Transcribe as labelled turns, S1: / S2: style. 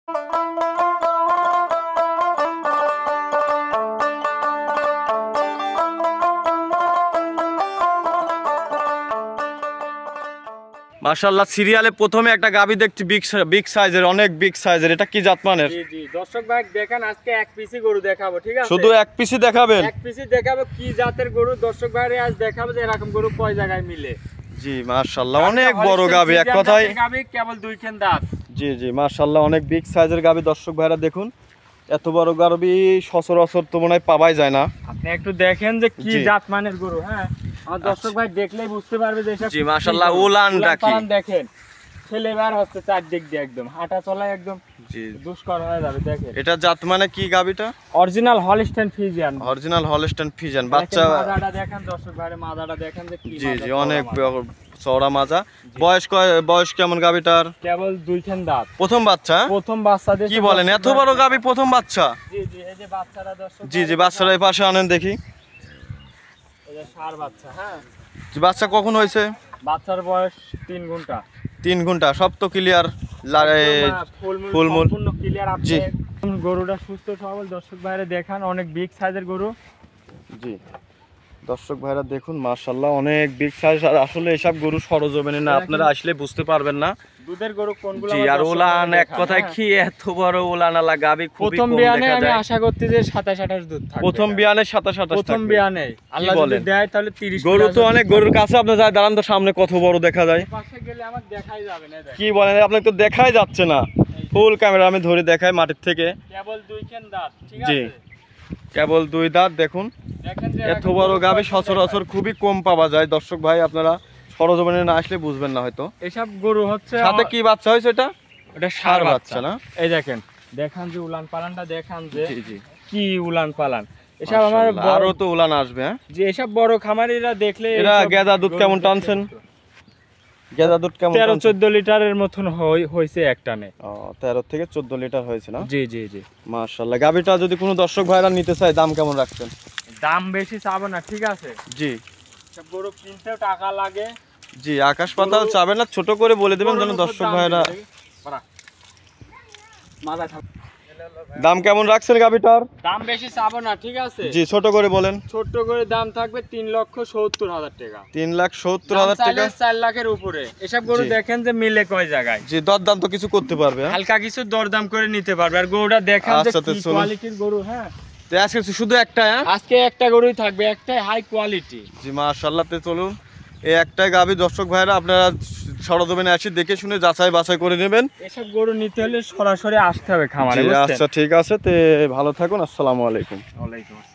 S1: মাশাআল্লাহ, সিরিয়ালে প্রথমে একটা গাবি দেখছি বিগ সাইজের, অনেক বিগ সাইজের। এটা কি জাতমানের?
S2: জি জি দর্শক ভাই দেখেন, আজকে এক পিসি গরু দেখাবো, ঠিক আছে?
S1: শুধু এক পিসি দেখাবেন?
S2: এক পিসি দেখাবো। কি জাতের গরু দর্শক ভাইরে আজ দেখাবো, যে এরকম গরু কয় জায়গায় মিলে।
S1: জি মাশাআল্লাহ, অনেক বড় গাবি, এক কথায়
S2: গাবি কেবল দুই খান দাঁত।
S1: জি জি মাশাআল্লাহ, অনেক বিগ সাইজের গাবি। দর্শক ভাইরা দেখুন, এত বড় গাবি সচরাচর তো মনে হয় পাওয়াই যায় না।
S2: আপনি একটু দেখেন যে কি জাতমানের গরু। হ্যাঁ, আমার দর্শক ভাই দেখলেই বুঝতে পারবে যে
S1: জি মাশাআল্লাহ, উলানটা কি
S2: দেখেন, ছেলেবার হচ্ছে চারদিক দিয়ে একদম হাঁটা চলা একদম জি দুষ্কর হয়ে যাবে। দেখেন এটা
S1: জাত মানে কি গাবিটা?
S2: Original Holstein Friesian.
S1: Original Holstein Friesian. বাচ্চা
S2: মাদাটা দেখেন দর্শক ভাইরে, মাদাটা দেখেন যে কি।
S1: জি জি অনেক চওড়া মাজা। বয়স কেমন গাবিটার?
S2: কেবল দুই খান দাঁত,
S1: প্রথম বাচ্চা।
S2: প্রথম বাচ্চা।
S1: কি বলেন, এত বড় গাবি প্রথম বাচ্চা?
S2: জি জি এই যে বাচ্চারা দর্শক।
S1: জি জি বাচ্চারা এই পাশে আনেন দেখি।
S2: এই যে ষাঁড় বাচ্চা। হ্যাঁ,
S1: বাচ্চা কখন হয়েছে?
S2: বাচ্চার বয়স 3 ঘন্টা।
S1: 3 ঘন্টা, সব তো ক্লিয়ার, ফুলমুল
S2: সম্পূর্ণ ক্লিয়ার। আপনি গরুটা সুস্থ সবল দর্শক ভাইরা দেখান, অনেক বিগ সাইজের গরু।
S1: জি দর্শক ভাইরা দেখুন মাশাআল্লাহ, অনেক বিগ সাইজ। আর আসলে এসব গরু সরজমিনে না, আপনারা আসলে বুঝতে পারবেন না
S2: দুধের গরু কোনগুলো।
S1: জি, আর ওলান এক কথায় কি এত বড় ওলানালা গাবি খুবই কম দেখা যায়।
S2: প্রথম বিয়ানে আমি আশা করতে যে 27-28 দুধ থাকবে।
S1: প্রথম বিয়ানে 27-28
S2: প্রথম বিয়ানে আল্লাহ যদি দেয় তাহলে 30।
S1: গরু তো অনেক, গরুর কাছে আপনি যায় দাঁড়ান তো, সামনে কত বড় দেখা যায়।
S2: পাশে গেলে আমাকে দেখাই যাবে না।
S1: কি বলেন, আপনাকে তো দেখাই যাচ্ছে না। ফুল ক্যামেরা আমি ধরে দেখাই মাটির থেকে।
S2: কেবল দুই খান দাঁত, ঠিক আছে?
S1: জি কেবল 2 দাঁত। দেখুন এত বড় গাবি সচরাচর খুবই কম পাওয়া যায়। দর্শক ভাই আপনারা সরজমিনে না আসলে বুঝবেন না হয়তো।
S2: এসব গরু হচ্ছে
S1: সাথে কি বাচ্চা হয়েছে? এটা ষাঁড় বাচ্চা না?
S2: এই দেখেন, দেখান যে উলান পালানটা দেখান যে
S1: জি জি
S2: কি উলান পালান। এসব আমার
S1: আরো তো উলান আসবে। হ্যাঁ,
S2: যে এসব বড় খামারিরা দেখলে।
S1: এরা গেদা দুধ কেমন টানছেন? গেদা দুধ কেমন?
S2: 13-14 লিটারের মতন হইছে একটানে।
S1: 13 থেকে 14 লিটার হয়েছে না?
S2: জি জি জি
S1: মাশাআল্লাহ। গাবিটা যদি কোনো দর্শক ভাইরা নিতে চায়, দাম কেমন রাখছেন?
S2: দাম বেশি চাবো না, ঠিক আছে?
S1: জি
S2: সব গরু কিনতেও টাকা লাগে।
S1: জি আকাশ পাতাল চাবেন না, ছোট করে বলে দেবেন যেন দর্শক ভাইরা। দাম কেমন রাখছেন গাবিটার?
S2: দাম বেশি চাবো না, ঠিক আছে?
S1: জি ছোট করে বলেন।
S2: ছোট করে দাম থাকবে 3,70,000 টাকা।
S1: 3,70,000 টাকা,
S2: 4 লাখের উপরে। এসব গরু দেখেন যে মিলে কয় জায়গায়।
S1: জি দরদাম তো কিছু করতে পারবে,
S2: হালকা কিছু দরদাম করে নিতে পারবে। আর গরুটা দেখেন যে কি কোয়ালিটির গরু। হ্যাঁ,
S1: তো আজকে শুধু একটা?
S2: আজকে একটা গরুই থাকবে, একটাই হাই কোয়ালিটি।
S1: জি মাশাআল্লাহ। তে চলুন, এই একটাই গাবি দর্শক ভাইরা আপনারা সরজমিনে আসি দেখে শুনে যাচাই বাছাই করে নেবেন।
S2: এসব গরু নিতে হলে সরাসরি আসতে হবে খামারে।
S1: আচ্ছা ঠিক আছে, তে ভালো থাকুন। আসসালামু আলাইকুম।
S2: ওয়ালাইকুম আসসালাম।